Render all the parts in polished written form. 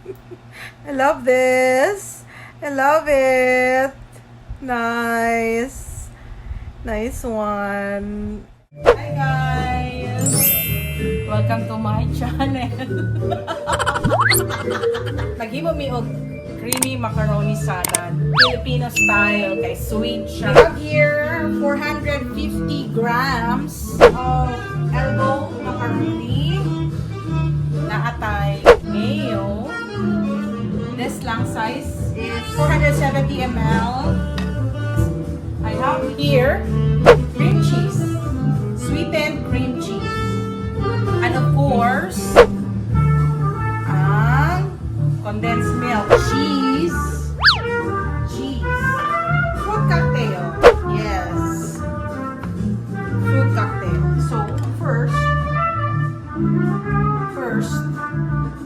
I love this. I love it. Nice. Nice one. Hi guys. Welcome to my channel. Naghimo mi og creamy macaroni salad. Filipino style, kay sweet siya. We have here 450 grams of elbow macaroni. Naatay mayo. This lang size is 470 ml. I have here cream cheese, sweetened cream cheese, and of course, condensed milk, cheese, fruit cocktail. Yes, fruit cocktail. So first,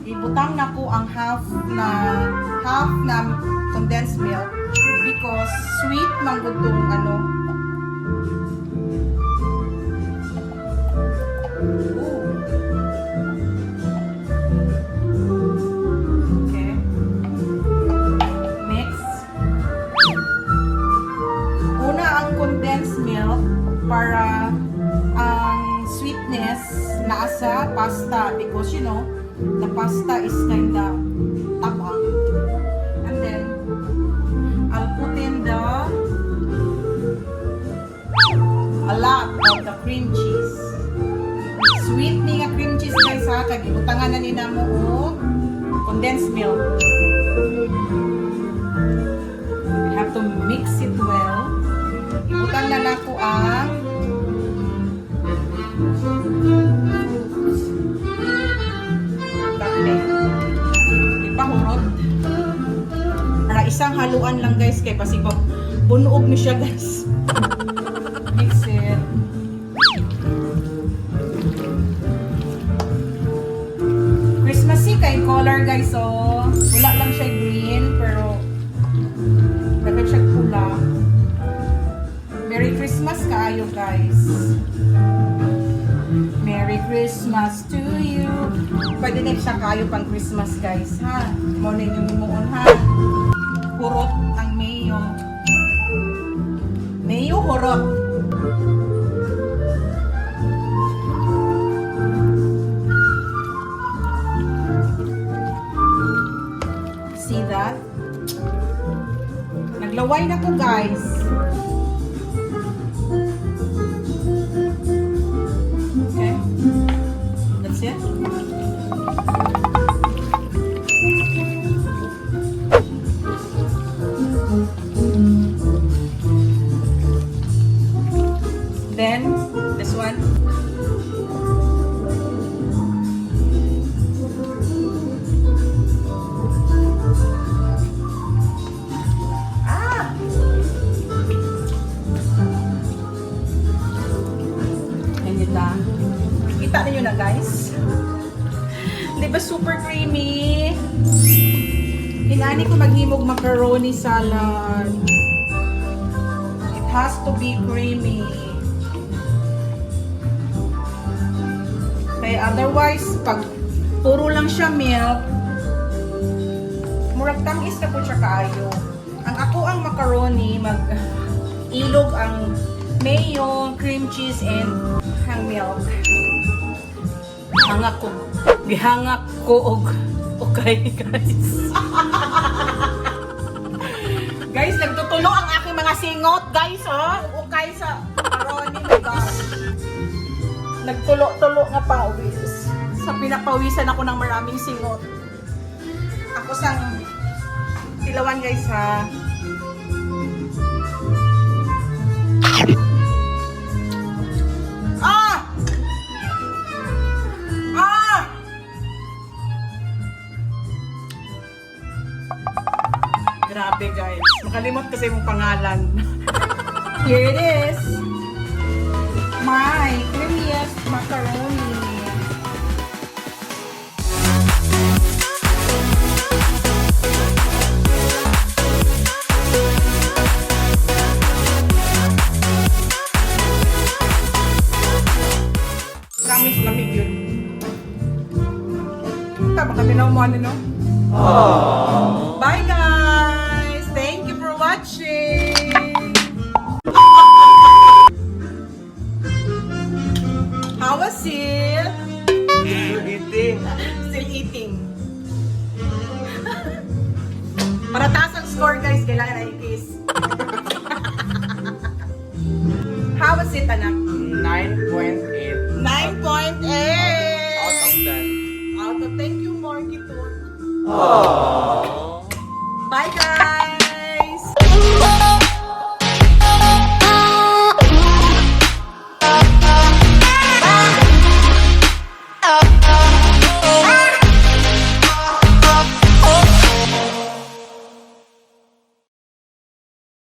ibutang na ko ang half na condensed milk because sweet man gud tong ano. Okay. Mix. Una ang condensed milk para ang sweetness nasa pasta because you know the pasta is kinda tabang. And then I'll put in a lot of the cream cheese. Sweet ni nga cream cheese guys ha, kag ibutangan na nina mo og condensed milk. We have to mix it well. Ibutang na nako ang ipahurot. Para isang haluan lang guys kay pasibag bunuog ni siya guys. Mix it. Christmassy kay color guys, so wala lang siya green pero dapat siya pula. Merry Christmas kaayo guys. Merry Christmas to you. Pwede na siya kayo pang Christmas guys ha. Morning yung himuon ha. Hurot ang mayo. Mayo hurot. See that? Naglaway na ko guys. Okay. That's it. Then, this one. Kita niyo na guys. Di ba super creamy? Inani ko maghimog macaroni salad. It has to be creamy. Kaya otherwise, pag puro lang siya milk, murag tamis na po siya kaayo. Ang ako ang macaroni, mag-ilog ang mayo, cream cheese, and hang milk. Gihangak ko og okay guys. Guys, nagtutulo ang aking mga singot guys oh. Okay sa macaroni my gosh. Nagtulo-tulo nga pawis. Sa pinapawisan ako ng maraming singot. Ako sang tilawan guys ha. Grabe guys, makalimot kasi yung pangalan. Here it is. My creamiest macaroni. Promise lamig yun. Tama kami na umuha no? Bye guys! Thank you for watching! How was it? Still eating. Para taas ang score guys, kailangan na i-kiss. How was it, anak? 9.8 9.8! out of 10. Out of thank you, Morky Toon. Aww. Bye guys!